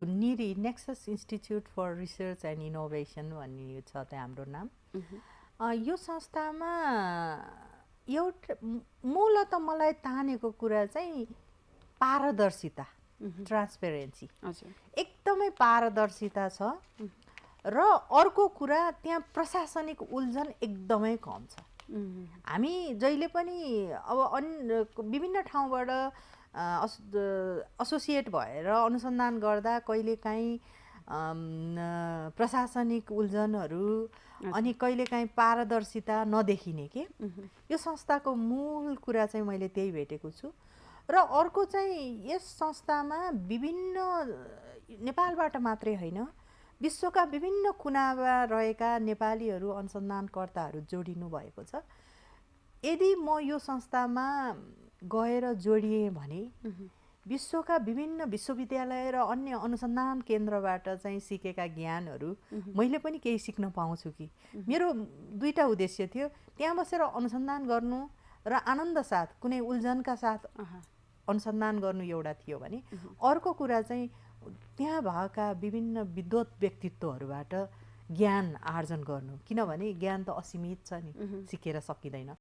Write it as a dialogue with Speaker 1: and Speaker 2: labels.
Speaker 1: निरी nexus institute for research and innovation भन्ने छ त्यहाँ हाम्रो नाम। यो संस्थामा एउटा मूलत मलाई तानेको कुरा चाहिँ पारदर्शिता, ट्रान्सपेरेन्सी, एकदमै पारदर्शिता छ। र अर्को कुरा त्यहाँ प्रशासनिक उल्झन एकदमै कम छ। हामी जहिले पनि अब विभिन्न ठाउँबाट एसोसिएट भएर अनुसन्धान गर्दा कहिलेकाहीँ प्रशासनिक उल्झनहरू अनि कहिलेकाहीँ पारदर्शिता नदेखिने के। यो संस्थाको मूल कुरा चाहिँ मैले त्यही भेटेको छु। र अर्को चाहिँ यस संस्थामा विभिन्न नेपालबाट मात्रै होइन विश्वका विभिन्न कुनामा रहेका नेपालीहरू अनुसन्धानकर्ताहरू जोडिनु भएको छ। यदि म यो संस्थामा गएर जोडिएँ भने विश्वका विभिन्न विश्वविद्यालय र अन्य अनुसन्धान केन्द्रबाट चाहिँ सिकेका ज्ञानहरू मैले पनि केही सिक्न पाउँछु कि। मेरो दुईटा उद्देश्य थियो, त्यहाँ बसेर अनुसन्धान गर्नु र आनन्द साथ कुनै उल्झनका साथ अनुसन्धान गर्नु एउटा थियो भने अर्को कुरा चाहिँ त्यहाँ भएका विभिन्न विद्वत व्यक्तित्वहरूबाट ज्ञान आर्जन गर्नु, किनभने ज्ञान त असीमित छ नि, सिकेर सकिँदैन।